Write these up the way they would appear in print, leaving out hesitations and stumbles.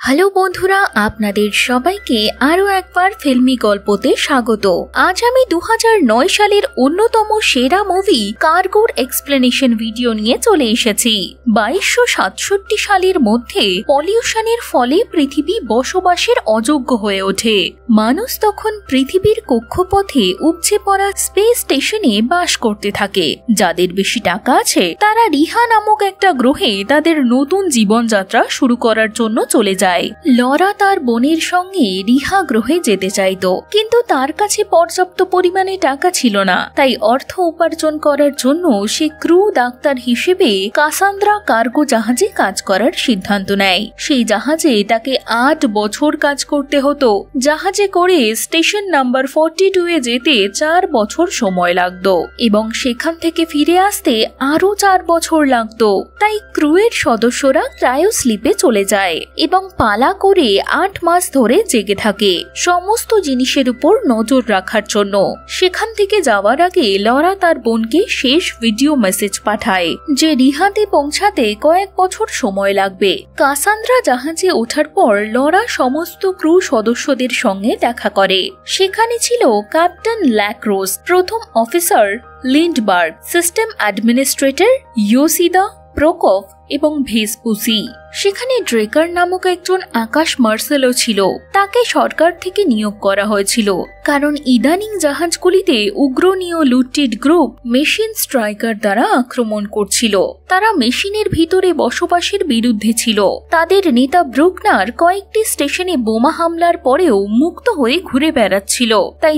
Hello বন্ধুরা, আপনাদের সবাইকে আরো একবার ফিল্মি গল্পতে স্বাগত। আজ আমি 2009 সালের অন্যতম সেরা মুভি কার্গোর এক্সপ্লেনেশন ভিডিও নিয়ে চলে এসেছি। 2267 সালের মধ্যে পলিউশনের ফলে পৃথিবী বসবাসের অযোগ্য হয়ে ওঠে। মানুষ তখন পৃথিবীর কক্ষপথে উপচে পড়া স্পেস স্টেশনে বাস করতে থাকে। যাদের বেশি টাকা আছে তারা রিহা নামক একটা গ্রহে তাদের নতুন জীবনযাত্রা শুরু করার জন্য চলে যায়। লরা তার বোনের সঙ্গে রিহা গ্রহে যেতে চাইতো, কিন্তু তার কাছে পর্যাপ্ত পরিমাণে টাকা ছিল না। তাই অর্থ উপার্জন করার জন্য সে ক্রু ডাক্তার হিসেবে কাসান্দ্রা কার্গো জাহাজে কাজ করার সিদ্ধান্ত নেয়। সেই জাহাজে তাকে 8 বছর কাজ করতে হতো। জাহাজে করে স্টেশন নাম্বার 42 এ যেতে 4 বছর সময় লাগতো এবং সেখান থেকে ফিরে আসতে আরো 4 বছর লাগতো। তাই ক্রুয়ের সদস্যরা ক্রায়োস্লিপে চলে যায় এবং পালা করে 8 মাস ধরে জেগে থাকে সমস্ত জিনিসের উপর নজর রাখার জন্য। সেখান থেকে যাওয়ার আগে লরা তার বোনকে শেষ ভিডিও মেসেজ পাঠায় যে রিহাতে পৌঁছাতে কয়েক বছর সময় লাগবে। কাসান্দ্রা জাহাজে ওঠার পর লরা সমস্ত ক্রু সদস্যদের সঙ্গে দেখা করে। সেখানে ছিল ক্যাপ্টেন ল্যাক্রোস, প্রথম অফিসার লিন্ডবার্গ, সিস্টেম অ্যাডমিনিস্ট্রেটর ইয়োসিদা, প্রোকফ এবং ভেসপুসি। সেখানে ড্রেকার নামক একজন আকাশ মার্সেলও ছিল। তাকে সরকার থেকে নিয়োগ করা হয়েছিল কারণ ইদানিং জাহাজগুলিতে উগ্রনীয় লুট্টিট গ্রুপ মেশিন স্ট্রাইকার দ্বারা আক্রমণ করছিল। তারা মেশিনের ভিতরে বসবাসের বিরুদ্ধে ছিল। তাদের নেতা ব্রুকনার কয়েকটি স্টেশনে বোমা হামলার পরেও মুক্ত হয়ে ঘুরে বেড়াচ্ছিল, তাই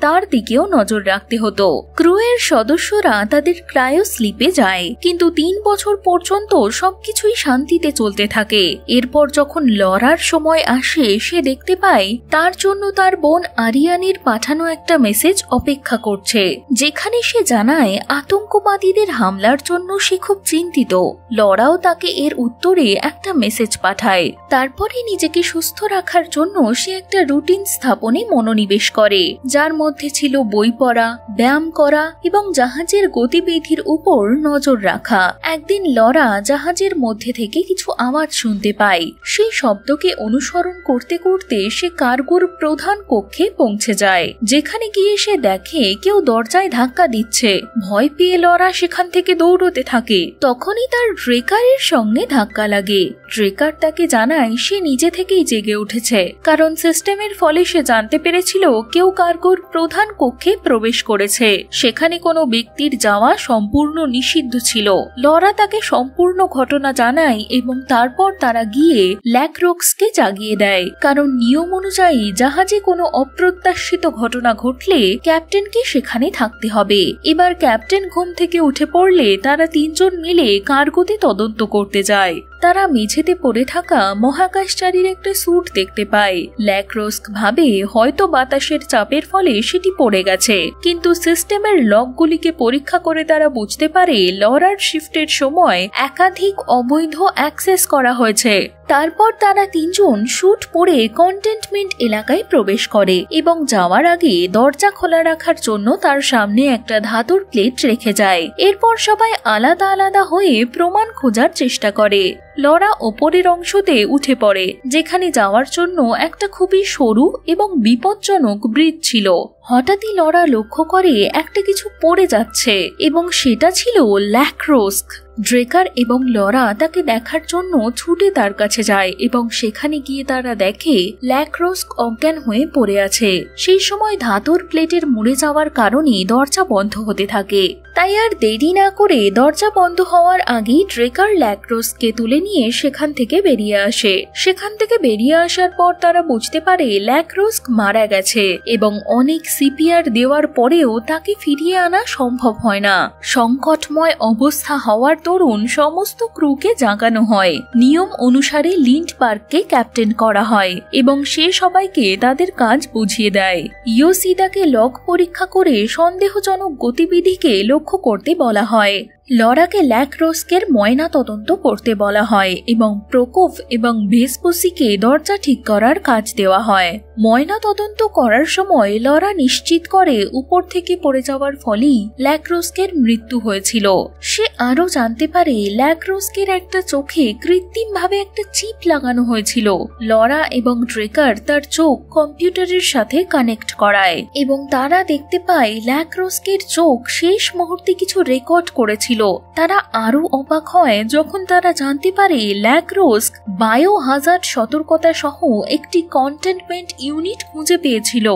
তার দিকেও নজর রাখতে হতো। ক্রুয়ের সদস্যরা তাদের ক্রায়োস্লিপে যায়, কিন্তু 3 বছর পর্যন্ত সবকিছুই শান্তিতে চলতে থাকে। এরপর যখন লরার সময় আসে, সে দেখতে পায় তার জন্য তার বোন আরিয়ানের পাঠানো একটা মেসেজ অপেক্ষা করছে, যেখানে সে জানায় আতঙ্কবাদীদের হামলার জন্য সে খুব চিন্তিত। লরাও তাকে এর উত্তরে একটা মেসেজ পাঠায়। তারপরে নিজেকে সুস্থ রাখার জন্য সে একটা রুটিন স্থাপনে মনোনিবেশ করে, যার মধ্যে ছিল বই পড়া, ব্যায়াম করা এবং জাহাজের গতিবিধির উপর নজর রাখা। একদিন লরা জাহাজের মধ্যে থেকে কিছু আওয়াজ শুনতে পায়। সেই শব্দকে অনুসরণ করতে করতে সে কার্গোর প্রধান কক্ষে পৌঁছে যায়, যেখানে গিয়ে সে দেখে কেউ দরজায় ধাক্কা দিচ্ছে। ভয় পেয়ে লরা সেখান থেকে দৌড়তে থাকে। তখনই তার ড্রেকারের সঙ্গে ধাক্কা লাগে। ড্রেকার তাকে জানায় সে নিজে থেকেই জেগে উঠেছে, কারণ সিস্টেমের ফলে সে জানতে পেরেছিল কেউ কার্গোর প্রধান কক্ষে প্রবেশ করেছে। সেখানে কোনো ব্যক্তির যাওয়া সম্পূর্ণ নিষিদ্ধ ছিল। লরা তাকে সম্পূর্ণ ঘটনা জানায় এবং তারপর তারা গিয়ে ল্যাক্রোক্সকে জাগিয়ে দেয়, কারণ নিয়ম অনুযায়ী জাহাজে কোনো অপ্রত্যাশিত ঘটনা ঘটলে ক্যাপ্টেনকে সেখানে থাকতে হবে। এবার ক্যাপ্টেন ঘুম থেকে উঠে পড়লে তারা 3 জন মিলে কার্গোতে তদন্ত করতে যায়। তারা মেঝেতে পড়ে থাকা মহাকাশচারীর একটা স্যুট দেখতে পায়। ল্যাক্রোস্ক ভাবে হয়তো বাতাসের চাপের ফলে সেটি পড়ে গেছে, কিন্তু সিস্টেমের লকগুলিকে পরীক্ষা করে তারা বুঝতে পারে লরার শিফটের সময় একাধিক অবৈধ অ্যাক্সেস করা হয়েছে। তারপর তারা 3 জন স্যুট পরে কন্টেনমেন্ট এলাকায় প্রবেশ করে এবং যাওয়ার আগে দরজা খোলা রাখার জন্য তার সামনে একটা ধাতুর প্লেট রেখে যায়। এরপর সবাই আলাদা আলাদা হয়ে প্রমাণ খোঁজার চেষ্টা করে। লরা ওপরের অংশতে উঠে পড়ে, যেখানে যাওয়ার জন্য একটা খুবই সরু এবং বিপজ্জনক ব্রিজ ছিল। হঠাৎই লরা লক্ষ্য করে একটা কিছু পড়ে যাচ্ছে এবং সেটা ছিল ল্যাক্রোস্ক। ড্রেকার এবং লরা তাকে দেখার জন্য ছুটে তার কাছে যায় এবং সেখানে গিয়ে তারা দেখে ল্যাক্রোস্ক অজ্ঞান হয়ে পড়ে আছে। সেই সময় ধাতুর প্লেটের মুড়ে যাওয়ার কারণে দরজা বন্ধ হতে থাকে। তাই আর দেরি না করে দরজা বন্ধ হওয়ার আগেই ড্রেকার ল্যাক্রোস্ককে তুলে নিয়ে সেখান থেকে বেরিয়ে আসে। সেখান থেকে বেরিয়ে আসার পর তারা বুঝতে পারে ল্যাক্রোস্ক মারা গেছে এবং অনেক সিপিআর দেওয়ার পরেও তাকে ফিরিয়ে আনা সম্ভব হয় না। সংকটময় অবস্থা হওয়ার দরুন সমস্ত ক্রুকে জাগানো হয়। নিয়ম অনুসারে লিন্ডবার্গকে ক্যাপ্টেন করা হয় এবং সে সবাইকে তাদের কাজ বুঝিয়ে দেয়। ইয়োসিদাকে লক পরীক্ষা করে সন্দেহজনক গতিবিধিকে লক্ষ্য করতে বলা হয়। লরাকে ল্যাক্রোস্কের ময়না তদন্ত করতে বলা হয় এবং প্রকোপ এবং ভেসপুসিকে দরজা ঠিক করার কাজ দেওয়া হয়। ময়না তদন্ত করার সময় লরা নিশ্চিত করে উপর থেকে পড়ে যাওয়ার ফলেই ল্যাক্রোস্কের মৃত্যু হয়েছিল। সে আরো জানতে পারে ল্যাক্রোস্কের একটা চোখে কৃত্রিমভাবে একটা চিপ লাগানো হয়েছিল। লরা এবং ড্রেকার তার চোখ কম্পিউটারের সাথে কানেক্ট করায় এবং তারা দেখতে পায় ল্যাক্রোস্কের চোখ শেষ মুহূর্তে কিছু রেকর্ড করেছিল। তারা আরো অবাক হয় যখন তারা জানতে পারে ল্যাক্রোস্ক বায়োহাজার্ড সতর্কতা সহ একটি কন্টেনমেন্ট ইউনিট খুঁজে পেয়েছিল,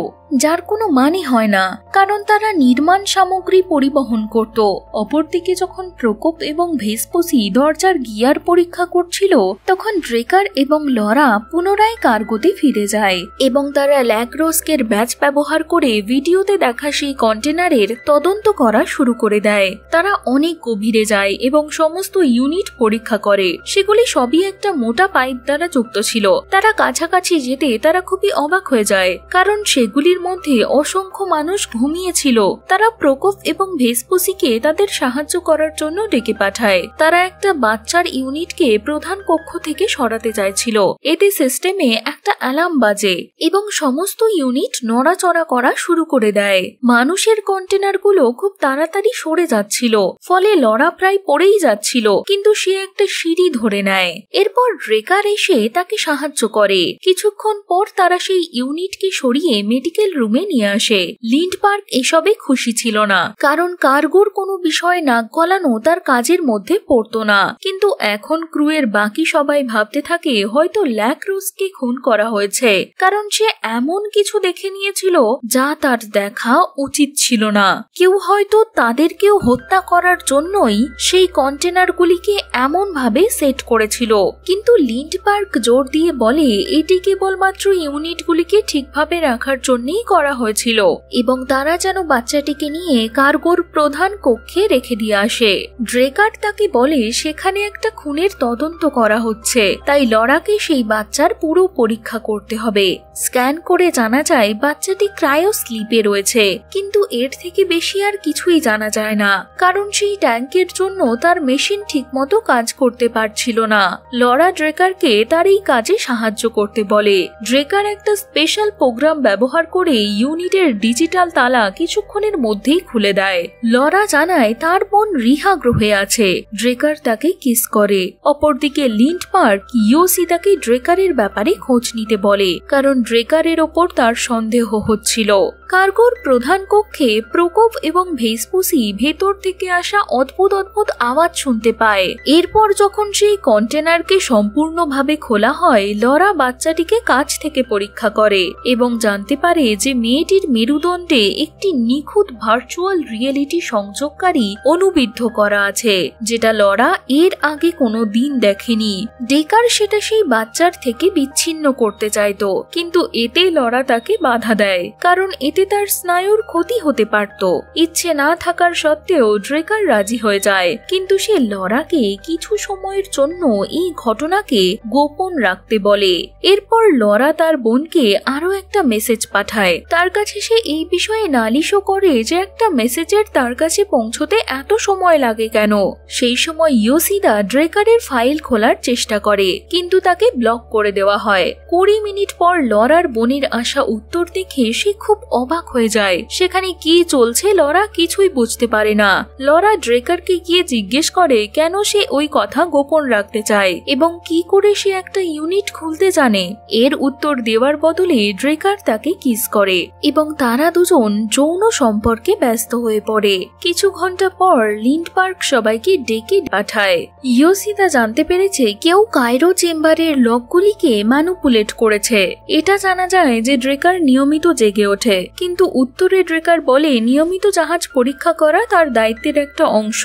যার কোনো মানে হয় না কারণ তারা নির্মাণ সামগ্রী পরিবহন করত। অপরদিকে যখন প্রকোপ এবং ভেসপুসি দরজার গিয়ার পরীক্ষা করছিল তখন ড্রেকার এবং লরা পুনরায় কার্গোতে ফিরে যায় এবং তারা ল্যাক্রোস্কের ব্যাচ ব্যবহার করে ভিডিওতে দেখা সেই কন্টেনারের তদন্ত করা শুরু করে দেয়। তারা অনেক গভীরে যায় এবং সমস্ত ইউনিট পরীক্ষা করে। সেগুলি সবই একটা মোটা পাইপ দ্বারা যুক্ত ছিল। তারা কাছাকাছি যেতে তারা খুবই অবাক হয়ে যায় কারণ সেগুলির মধ্যে অসংখ্য মানুষ ঘুমিয়েছিল। তারা প্রকোপ এবং ভেসপুসিকে তাদের সাহায্য করার জন্য ডেকে পাঠায়। তারা একটা বাচ্চার ইউনিটকে প্রধান কক্ষ থেকে সরাতে চাইছিল। এতে সিস্টেমে একটা অ্যালার্ম বাজে এবং সমস্ত ইউনিট নড়াচড়া করা শুরু করে দেয়। মানুষের কন্টেনারগুলো খুব তাড়াতাড়ি সরে যাচ্ছিল, ফলে লরা প্রায় পড়েই যাচ্ছিল, কিন্তু সে একটা সিঁড়ি ধরে নেয়। এরপর ড্রেকার এসে তাকে সাহায্য করে। কিছুক্ষণ পর তারা সেই ইউনিটকে সরিয়ে মেডিকেল রুমে নিয়ে আসে। লিন্ডবার্গ এসবে খুশি ছিল না কারণ কার্গোর কোনো বিষয়ে নাক গলানো তার কাজের মধ্যে পড়তো না। কিন্তু এখন ক্রুয়ের বাকি সবাই ভাবতে থাকে হয়তো ল্যাক্রোস্কে খুন করা হয়েছে কারণ সে এমন কিছু দেখে নিয়েছিল যা তার দেখা উচিত ছিল না। কেউ হয়তো তাদেরকেও হত্যা করার জন্যই সেই কন্টেনারগুলিকে এমন ভাবে সেট করেছিল। কিন্তু লিন্ডবার্গ জোর দিয়ে বলে এটি কেবলমাত্র ইউনিটগুলিকে ঠিকভাবে রাখার জন্যই করা হয়েছিল এবং তারা যেন বাচ্চাটিকে নিয়ে কার্গোর প্রধান কক্ষে রেখে দিয়ে আসে। ড্রেকার তাকে বলে সেখানে একটা খুনের তদন্ত করা হচ্ছে, তাই লরাকে সেই বাচ্চার পুরো পরীক্ষা করতে হবে। স্ক্যান করে জানা যায় বাচ্চাটি ক্রায়ো স্লিপে রয়েছে, কিন্তু এর থেকে বেশি আর কিছুই জানা যায় না কারণ সেই ট্যাঙ্কের জন্য তার মেশিন ঠিকমতো কাজ করতে পারছিল না। লরা ড্রেকারকে তার এই কাজে সাহায্য করতে বলে। ড্রেকার একটা স্পেশাল প্রোগ্রাম ব্যবহার করে ইউনিটের ডিজিটাল তালা কিছুক্ষণের মধ্যেই খুলে দেয়। লরা জানায় তার বোন রিহা গ্রহে আছে। ড্রেকার তাকে কিস করে। অপরদিকে লিন্ডবার্গ ইয়োসিদাকে ড্রেকারের ব্যাপারে খোঁজ নিতে বলে কারণ ড্রেকারের ওপর তার সন্দেহ হচ্ছিল। কার্গোর প্রধান কক্ষে প্রকোপ এবং ভেসপুসি ভেতর থেকে আসা অদ্ভুত অদ্ভুত আওয়াজ শুনতে পায়। এরপর যখন সেই কন্টেনারকে সম্পূর্ণভাবে খোলা হয় লরা বাচ্চাটিকে কাছ থেকে পরীক্ষা করে এবং জানতে পারে যে মেয়েটির মেরুদণ্ডে একটি নিখুঁত ভার্চুয়াল রিয়েলিটি সংযোগকারী অনুবিদ্ধ করা আছে, যেটা লরা এর আগে কোনো দিন দেখেনি। ডেকার সেটা সেই বাচ্চার থেকে বিচ্ছিন্ন করতে চাইতো, কিন্তু এতে লরা তাকে বাধা দেয় কারণ এতে তার স্নায়ুর ক্ষতি হতে পারত। ইচ্ছে না থাকার সত্ত্বেও ড্রেকার রাজি হয়ে যায়, কিন্তু সে লরাকে কিছু সময়ের জন্য এই ঘটনাকে গোপন রাখতে বলে। এরপর লরা তার বোনকে আরো একটা মেসেজ পাঠায়। তার কাছে সে এই বিষয়ে নালিশও করে যে একটা মেসেজের তার কাছে পৌঁছতে এত সময় লাগে কেন। সেই সময় ইয়োসিদা ড্রেকারের ফাইল খোলার চেষ্টা করে, কিন্তু তাকে ব্লক করে দেওয়া হয়। 20 মিনিট পর লরার বোনের আসা উত্তর দেখে সে খুব অবাক হয়ে যায়। সেখানে কি চলছে লরা কিছুই বুঝতে পারে না। লরা ড্রেকারকে গিয়ে জিজ্ঞেস করে কেন সে ওই কথা গোপন রাখতে চায় এবং কি করে সে একটা ইউনিট খুলতে জানে। এর উত্তর দেওয়ার বদলে ড্রেকার তাকে কিস করে এবং তারা দুজন যৌন সম্পর্কে ব্যস্ত হয়ে পড়ে। কিছু ঘন্টা পর লিন্ডবার্গ সবাইকে ডেকে পাঠায়। ইয়োসিদা জানতে পেরেছে কেউ কায়রো চেম্বারের লকগুলিকে ম্যানিপুলেট করেছে। এটা জানা যায় যে ড্রেকার নিয়মিত জেগে ওঠে, কিন্তু উত্তরে ড্রেকার বলে নিয়মিত জাহাজ পরীক্ষা করা তার দায়িত্বের একটা অংশ।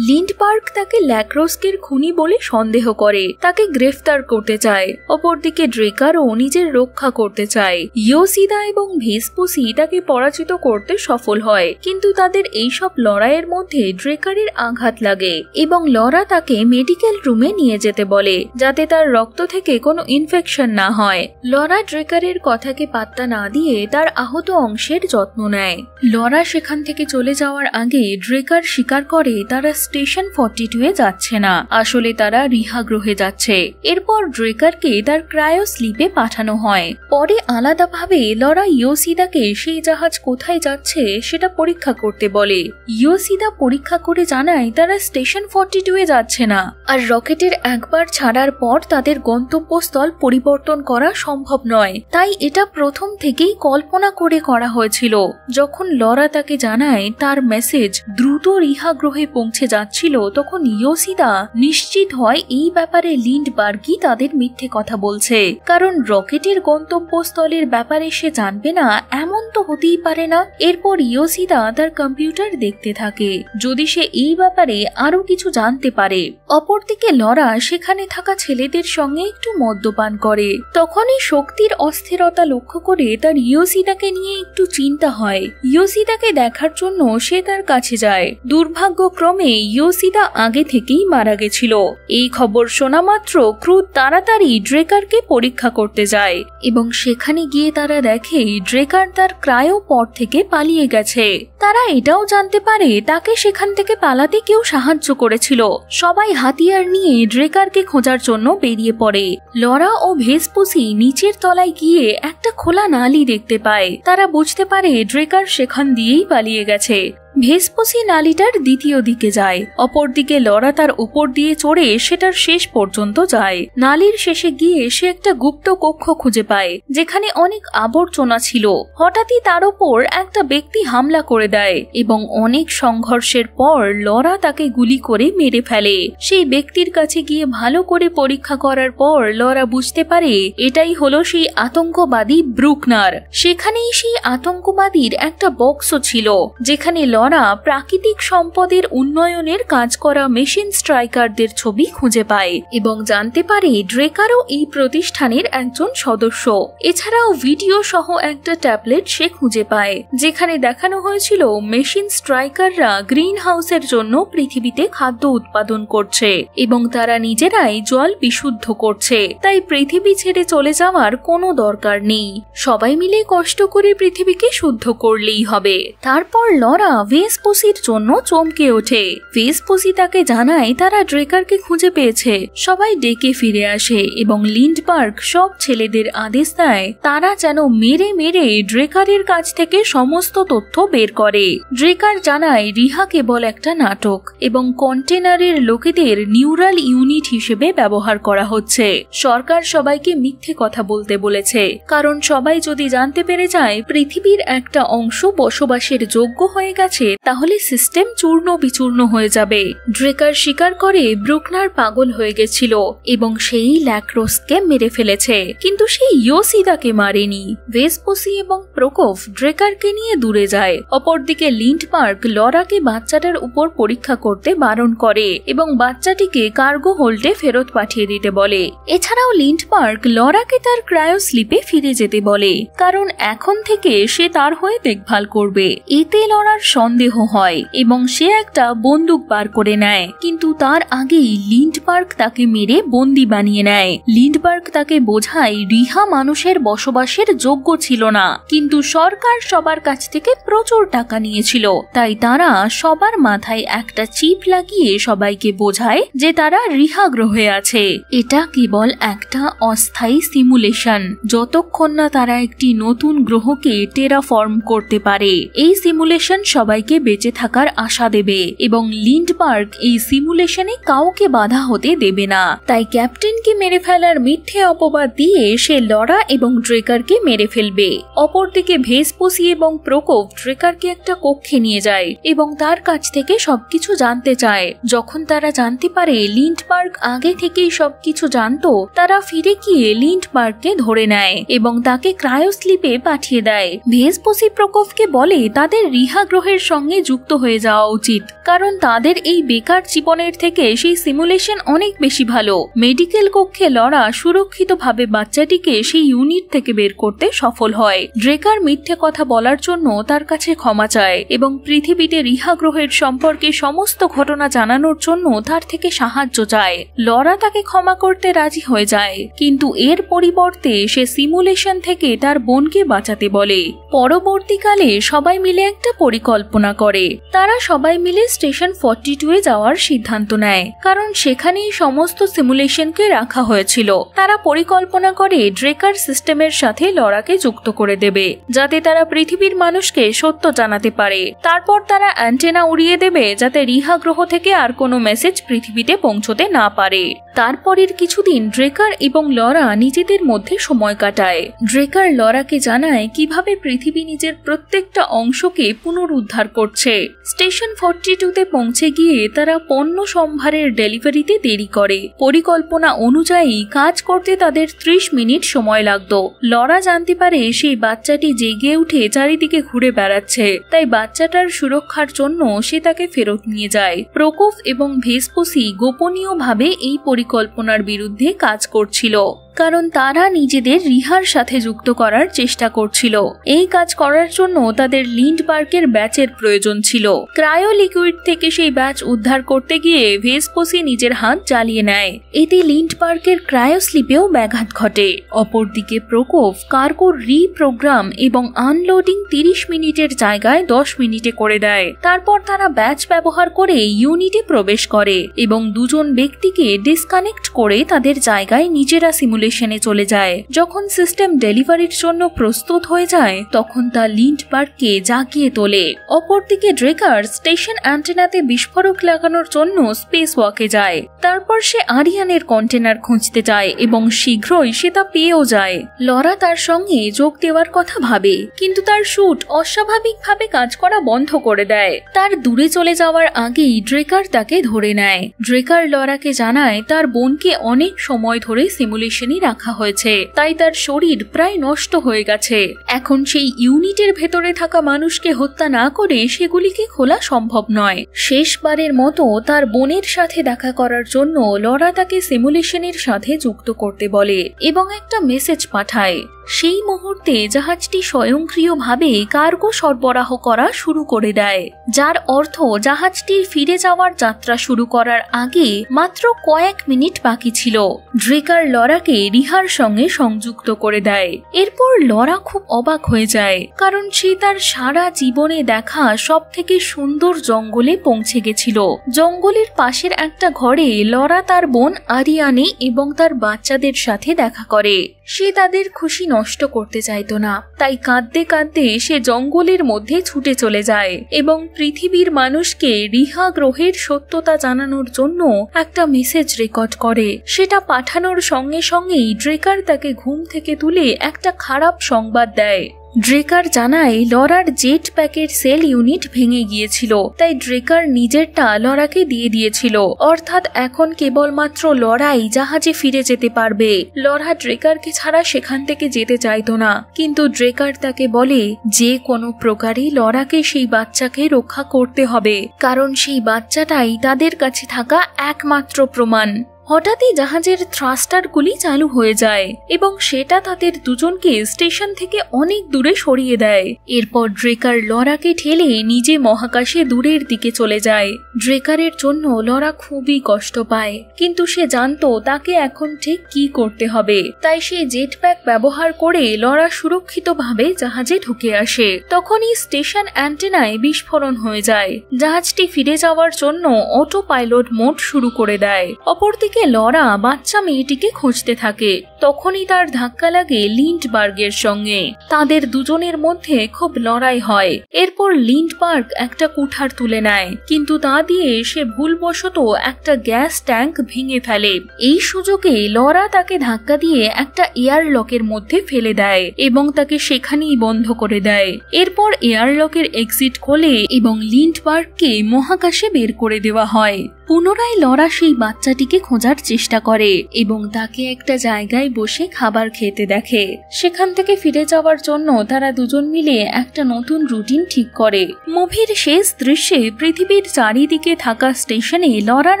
লিন্ডবার্গ তাকে ল্যাক্রোস্কের খুনি বলে সন্দেহ করে, তাকে গ্রেফতার করতে চায়। অপরদিকে ড্রেকারও নিজের রক্ষা করতে চায়। ইয়োসিদা এবং ভেসপুসি তাকে পরাজিত করতে সফল হয়, কিন্তু তাদের এইসব লড়াইয়ের মধ্যে ড্রেকারের আঘাত লাগে এবং লরা তাকে মেডিকেল রুমে নিয়ে যেতে বলে যাতে তার রক্ত থেকে কোনো ইনফেকশন না হয়। লরা ড্রেকারের কথাকে পাত্তা না দিয়ে তার আহত অংশ অংশের যত্ন নেয়। লরা সেখান থেকে চলে যাওয়ার আগে ড্রেকার স্বীকার করে তারা স্টেশন 42-এ যাচ্ছে না, আসলে তারা রিহা গ্রহে যাচ্ছে। এরপর ড্রেকারকে তার ক্রায়ো স্লিপে পাঠানো হয়। পরে আলাদাভাবে লরা ইয়োশিদাকে সেই জাহাজ কোথায় যাচ্ছে সেটা পরীক্ষা করতে বলে। ইয়োশিদা পরীক্ষা করে জানায় তারা স্টেশন 42-এ যাচ্ছে না, আর রকেটের একবার ছাড়ার পর তাদের গন্তব্যস্থল পরিবর্তন করা সম্ভব নয়, তাই এটা প্রথম থেকেই কল্পনা করে করা হয়েছিল। যখন লরা তাকে জানায় তার মেসেজ দ্রুত রিহা গ্রহে পৌঁছে যাচ্ছিল, তখন ইয়োশিদা নিশ্চিত হয় এই ব্যাপারে লিন্ডবার্গই তাদের মিথ্যে কথা বলছে, কারণ রকেটের গন্তব্যস্থলের ব্যাপারে সে জানবে না এমন তো হতেই পারে না। এরপর ইয়োশিদা তার কম্পিউটার দেখতে থাকে যদি সে এই ব্যাপারে আরো কিছু জানতে পারে। অপরদিকে লরা সেখানে থাকা ছেলেদের সঙ্গে একটু মদ্যপান করে। তখনই শক্তির অস্থিরতা লক্ষ্য করে তার ইয়োশিদাকে নিয়ে একটু চিন্তা হয়। ইয়োশিদাকে দেখার জন্য সে তার কাছে যায়। দুর্ভাগ্যক্রমে ইয়োশিদা আগে থেকেই মারা গেছিল। এই খবর শোনা মাত্র ক্রু তাড়াতাড়ি ড্রেকারকে পরীক্ষা করতে যায় এবং সেখানে গিয়ে তারা দেখে ড্রেকার তার ক্রায়ো পড থেকে পালিয়ে গেছে। তারা এটাও জানতে পারে তাকে সেখান থেকে পালাতে কেউ সাহায্য করেছিল। সবাই হাতিয়ার নিয়ে ড্রেকারকে খোঁজার জন্য বেরিয়ে পড়ে। লরা ও ভেসপুসি নিচের তলায় গিয়ে একটা খোলা নালী দেখতে পায়। তারা বুঝতে পারে ড্রেকার সেখান দিয়েই পালিয়ে গেছে। ভেসপুসি নালীটার দ্বিতীয় দিকে যায়, অপরদিকে লরা তার উপর দিয়ে চড়ে সেটার শেষ পর্যন্ত যায়। নালীর শেষে গিয়ে সে একটা গুপ্ত কক্ষ খুঁজে পায় যেখানে অনেক আবর্জনা ছিল। হঠাৎই তার উপর একটা ব্যক্তি হামলা করে দেয় এবং অনেক সংঘর্ষের পর লরা তাকে গুলি করে মেরে ফেলে। সেই ব্যক্তির কাছে গিয়ে ভালো করে পরীক্ষা করার পর লরা বুঝতে পারে এটাই হলো সেই আতঙ্কবাদী ব্রুকনার। সেখানেই সেই আতঙ্কবাদীর একটা বক্স ছিল যেখানে লরা প্রাকৃতিক সম্পদের উন্নয়নের কাজ করা মেশিন স্ট্রাইকারদের ছবি খুঁজে পায় এবং জানতে পারে ড্রেকারও এই প্রতিষ্ঠানের একজন সদস্য। এছাড়াও ভিডিও সহ একটা ট্যাবলেট সে খুঁজে পায় যেখানে দেখানো হয়েছিল মেশিন স্ট্রাইকাররা গ্রিন হাউসের জন্য পৃথিবীতে খাদ্য উৎপাদন করছে এবং তারা নিজেরাই জল বিশুদ্ধ করছে, তাই পৃথিবী ছেড়ে চলে যাওয়ার কোনো দরকার নেই। সবাই মিলে কষ্ট করে পৃথিবীকে শুদ্ধ করলেই হবে। তারপর লরা ভেসপুসির জন্য চমকে ওঠে। ভেসপুসি তাকে জানায় তারা ড্রেকারকে খুঁজে পেয়েছে। সবাই ডেকে ফিরে আসে এবং লিন্ডবার্গ সব ছেলেদের আদেশ দেয় তারা যেন মেরে মেরে ড্রেকারের কাছ থেকে সমস্ত তথ্য বের করে। ড্রেকার জানায় রিহা কেবল একটা নাটক এবং কন্টেনারের লোকেদের নিউরাল ইউনিট হিসেবে ব্যবহার করা হচ্ছে। সরকার সবাইকে মিথ্যে কথা বলতে বলেছে, কারণ সবাই যদি জানতে পেরে যায় পৃথিবীর একটা অংশ বসবাসের যোগ্য হয়ে গেছে তাহলে সিস্টেম চূর্ণ বিচূর্ণ হয়ে যাবে। ড্রেকার স্বীকার করে ব্রুকনার পাগল হয়ে গেছিল এবং সেই ল্যাক্রোসকে মেরে ফেলেছে, কিন্তু সেই ইয়োশিদাকে মারেনি। ভেসপুসি এবং প্রকোফ ড্রেকারকে নিয়ে দূরে যায়। অপরদিকে লিন্ডবার্গ লরাকে বাচ্চাটার উপর পরীক্ষা করতে বারণ করে এবং বাচ্চাটিকে কার্গো হোল্ডে ফেরত পাঠিয়ে দিতে বলে। এছাড়াও লিন্ডবার্গ লরাকে তার ক্রায়ো স্লিপে ফিরে যেতে বলে, কারণ এখন থেকে সে তার হয়ে দেখভাল করবে। এতে লরার সন্দেহ হয় এবং সে একটা বন্দুক বার করে নেয়, কিন্তু তার আগেই লিন্ডবার্গ তাকে মেরে বন্দি বানিয়ে নেয়। লিন্ডবার্গ তাকে বোঝায় রিহা মানুষের বসবাসের যোগ্য ছিল না, কিন্তু সরকার সবার কাছ থেকে প্রচুর টাকা নিয়েছিল, তাই তারা সবার মাথায় একটা চিপ লাগিয়ে সবাইকে বোঝায় যে তারা রিহা গ্রহে আছে। এটা কেবল একটা অস্থায়ী সিমুলেশন, যতক্ষণ না তারা একটি নতুন গ্রহকে টেরাফর্ম করতে পারে। এই সিমুলেশন সবাইকে বেঁচে থাকার আশা দেবে এবং লিন্ডবার্গ এই সিমুলেশনে কাউকে বাধা হতে দেবে না। তাই ক্যাপ্টেনকে মেরে ফেলার মিথ্যে অপবাদ দিয়ে সে লরা এবং ড্রেকারকে মেরে ফেলবে। অপরদিকে ভেসপুসি এবং প্রকোপ ড্রেকারকে একটা কক্ষে নিয়ে যায় এবং তার কাছ থেকে সবকিছু জানতে চায়। যখন তারা জানতে পারে লিন্ডবার্গ আগে থেকেই সবকিছু জানতো, তারা ফিরে গিয়ে লিন্ডবার্গকে ধরে নেয় এবং তাকে ক্রায়োস্লিপে পাঠিয়ে দেয়। ভেসপুসি প্রকোপকে বলে তাদের রিহা গ্রহের সঙ্গে যুক্ত হয়ে যাওয়া উচিত, কারণ তাদের এই বেকার জীবনের থেকে সেই সিমুলেশন অনেক বেশি ভালো। মেডিকেল কক্ষে লরা সুরক্ষিতভাবে বাচ্চাটিকে সেই ইউনিট থেকে বের করতে সফল হয়। ড্রেকার মিথ্যে কথা বলার জন্য তার কাছে ক্ষমা চায় এবং পৃথিবীতে রিহা গ্রহের সম্পর্কে সমস্ত ঘটনা জানানোর জন্য তার থেকে সাহায্য চায়। লরা তাকে ক্ষমা করতে রাজি হয়ে যায়, কিন্তু এর পরিবর্তে সে সিমুলেশন থেকে তার বোনকে বাঁচাতে বলে। পরবর্তীকালে সবাই মিলে একটা পরিকল্পনা করে। তারা সবাই মিলে স্টেশন 42-এ যাওয়ার সিদ্ধান্ত নেয়, কারণ সেখানেই সমস্ত সিমুলেশনকে রাখা হয়েছিল। তারা পরিকল্পনা করে ড্রেকার সিস্টেমের সাথে লরাকে যুক্ত করে দেবে, যাতে তারা পৃথিবীর মানুষকে সত্য জানাতে পারে। তারপর তারা অ্যান্টেনা উড়িয়ে দেবে, যাতে রিহা গ্রহ থেকে আর কোনো মেসেজ পৃথিবীতে পৌঁছতে না পারে। তারপরের কিছুদিন ড্রেকার এবং লরা নিজেদের মধ্যে সময় কাটায়। ড্রেকার লরাকে জানায় কিভাবে পৃথিবী নিজের প্রত্যেকটা অংশকে পুনরুদ্ধার করছে। স্টেশন 42-তে পৌঁছে গিয়ে তারা পণ্য সম্ভারের ডেলিভারিতে দেরি করে। পরিকল্পনা অনুযায়ী কাজ করতে তাদের 30 মিনিট সময় লাগতো। লরা জানতে পারে সেই বাচ্চাটি জেগে উঠে চারিদিকে ঘুরে বেড়াচ্ছে, তাই বাচ্চাটার সুরক্ষার জন্য সে তাকে ফেরত নিয়ে যায়। প্রকোফ এবং ভেসপুসি গোপনীয়ভাবে এই পরিকল্পনার বিরুদ্ধে কাজ করছিল, কারণ তারা নিজেদের রিহার সাথে যুক্ত করার চেষ্টা করছিল। এই কাজ করার জন্য তাদের লিন্ডবার্গের ব্যাচের প্রয়োজন ছিল। ক্রায়ো লিকুইড থেকে সেই ব্যাচ উদ্ধার করতে গিয়ে ভেসপুসি নিজের হাত জ্বালিয়ে নেয়। এতে লিন্ডবার্গের ক্রায়ো স্লিপেও ব্যাঘাত ঘটে। অপরদিকে প্রকোপ কার্গোর রিপ্রোগ্রাম এবং আনলোডিং 30 মিনিটের জায়গায় 10 মিনিটে করে দেয়। তারপর তারা ব্যাচ ব্যবহার করে ইউনিটে প্রবেশ করে এবং দুজন ব্যক্তিকে ডিসকানেক্ট করে তাদের জায়গায় নিজেরা সিমুলেশনে চলে যায়। যখন সিস্টেম ডেলিভারির জন্য প্রস্তুত হয়ে যায়, তখন তা লিন্ডবার্গকে জাগিয়ে তোলে। অপরদিকে ড্রেকার স্টেশন অ্যান্টেনাতে বিস্ফোরক লাগানোর জন্য স্পেস ওয়াকে যায়। তারপর সে আরিয়ানের কন্টেনার খুঁজতে যায় এবং শীঘ্রই সে তা পেয়েও যায়। লরা তার সঙ্গে যোগ দেওয়ার কথা ভাবে, কিন্তু তার শুট অস্বাভাবিকভাবে কাজ করা বন্ধ করে দেয়। তার দূরে চলে যাওয়ার আগেই ড্রেকার তাকে ধরে নেয়। ড্রেকার লরাকে জানায় তার বোনকে অনেক সময় ধরে সিমুলেশনই রাখা হয়েছে, তাই তার শরীর প্রায় নষ্ট হয়ে গেছে। এখন সেই ইউনিটের ভেতরে থাকা মানুষকে হত্যা না করে সেগুলিকে খোলা সম্ভব নয়। শেষবারের মতো তার বোনের সাথে দেখা করার জন্য লরা তাকে সিমুলেশনের সাথে যুক্ত করতে বলে এবং একটা মেসেজ পাঠায়। সেই মুহূর্তে জাহাজটি স্বয়ংক্রিয়ভাবে কার্গো সরবরাহ করা শুরু করে দেয়, যার অর্থ জাহাজটির ফিরে যাওয়ার যাত্রা শুরু করার আগে মাত্র কয়েক মিনিট বাকি ছিল। ড্রেকার লরাকে রিহার সঙ্গে সংযুক্ত করে দেয়। এরপর লরা খুব অবাক হয়ে যায়, কারণ সে তার সারা জীবনে দেখা সব থেকে সুন্দর জঙ্গলে পৌঁছে গেছিল। জঙ্গলের পাশের একটা ঘরে লরা তার বোন আরিয়ানে এবং তার বাচ্চাদের সাথে দেখা করে। সে তাদের খুশি নষ্ট করতে চাইতো না, তাই কাঁদতে কাঁদতে সে জঙ্গলের মধ্যে ছুটে চলে যায় এবং পৃথিবীর মানুষকে রিহা গ্রহের সত্যতা জানানোর জন্য একটা মেসেজ রেকর্ড করে। সেটা পাঠানোর সঙ্গে সঙ্গেই ড্রেকার তাকে ঘুম থেকে তুলে একটা খারাপ সংবাদ দেয়। ড্রেকার জানায় লরার জেট প্যাকের সেল ইউনিট ভেঙে গিয়েছিল, তাই ড্রেকার নিজেরটা লরাকে দিয়ে দিয়েছিল। অর্থাৎ এখন কেবলমাত্র লরাই জাহাজে ফিরে যেতে পারবে। লরা ড্রেকারকে ছাড়া সেখান থেকে যেতে চাইতো না, কিন্তু ড্রেকার তাকে বলে যে কোনো প্রকারে লরাকে সেই বাচ্চাকে রক্ষা করতে হবে, কারণ সেই বাচ্চাটাই তাদের কাছে থাকা একমাত্র প্রমাণ। হঠাৎই জাহাজের থ্রাস্টারগুলি চালু হয়ে যায় এবং সেটা তাদের দুজনকে স্টেশন থেকে অনেক দূরে সরিয়ে দেয়। এরপর ড্রেকার লরাকে ঠেলে নিজে মহাকাশে দূরের দিকে চলে যায়। ড্রেকারের জন্য লরা খুবই কষ্ট পায়, কিন্তু সে জানতো তাকে এখন ঠিক কি করতে হবে। তাই সে জেট প্যাক ব্যবহার করে লরা সুরক্ষিতভাবে জাহাজে ঢুকে আসে। তখনই স্টেশন অ্যান্টেনায় বিস্ফোরণ হয়ে যায়। জাহাজটি ফিরে যাওয়ার জন্য অটো পাইলট মোড শুরু করে দেয়। অপরদিকে লরা বাচ্চা মেয়েটিকে খুঁজতে থাকে। তখনই তার ধাক্কা লাগে লিন্ডবার্গের সঙ্গে। তাদের দুজনের মধ্যে খুব লড়াই হয়। এরপর লিন্ডবার্গ একটা কুঠার তুলে নেয়, কিন্তু তা দিয়ে সে ভুলবশত একটা গ্যাস ট্যাঙ্ক ভেঙে ফেলে। এই সুযোগে লরা তাকে ধাক্কা দিয়ে একটা এয়ারলকের মধ্যে ফেলে দেয় এবং তাকে সেখানেই বন্ধ করে দেয়। এরপর এয়ারলকের এক্সিট খোলে এবং লিন্ডবার্গকে মহাকাশে বের করে দেওয়া হয়। পুনরায় লরা সেই বাচ্চাটিকে খোঁজার চেষ্টা করে এবং তাকে একটা জায়গায় আলোয় বসে খাবার খেতে দেখে। সেখান থেকে ফিরে যাওয়ার জন্য তারা দুজন মিলে একটা নতুন রুটিন ঠিক করে। মুভির শেষ দৃশ্যে পৃথিবীর চারিদিকে থাকা স্টেশনে লরার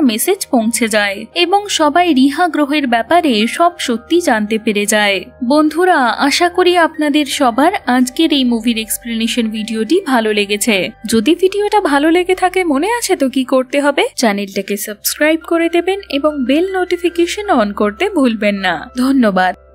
মেসেজ পৌঁছে যায় এবং সবাই রিহা গ্রহের ব্যাপারে সব সত্যি জানতে পেরে যায়। বন্ধুরা, আশা করি আপনাদের সবার আজকের এই মুভির এক্সপ্লেনেশন ভিডিওটি ভালো লেগেছে। যদি ভিডিওটা ভালো লেগে থাকে মনে আছে তো কি করতে হবে? চ্যানেলটাকে সাবস্ক্রাইব করে দেবেন এবং বেল নোটিফিকেশন অন করতে ভুলবেন না। ধন্যবাদ।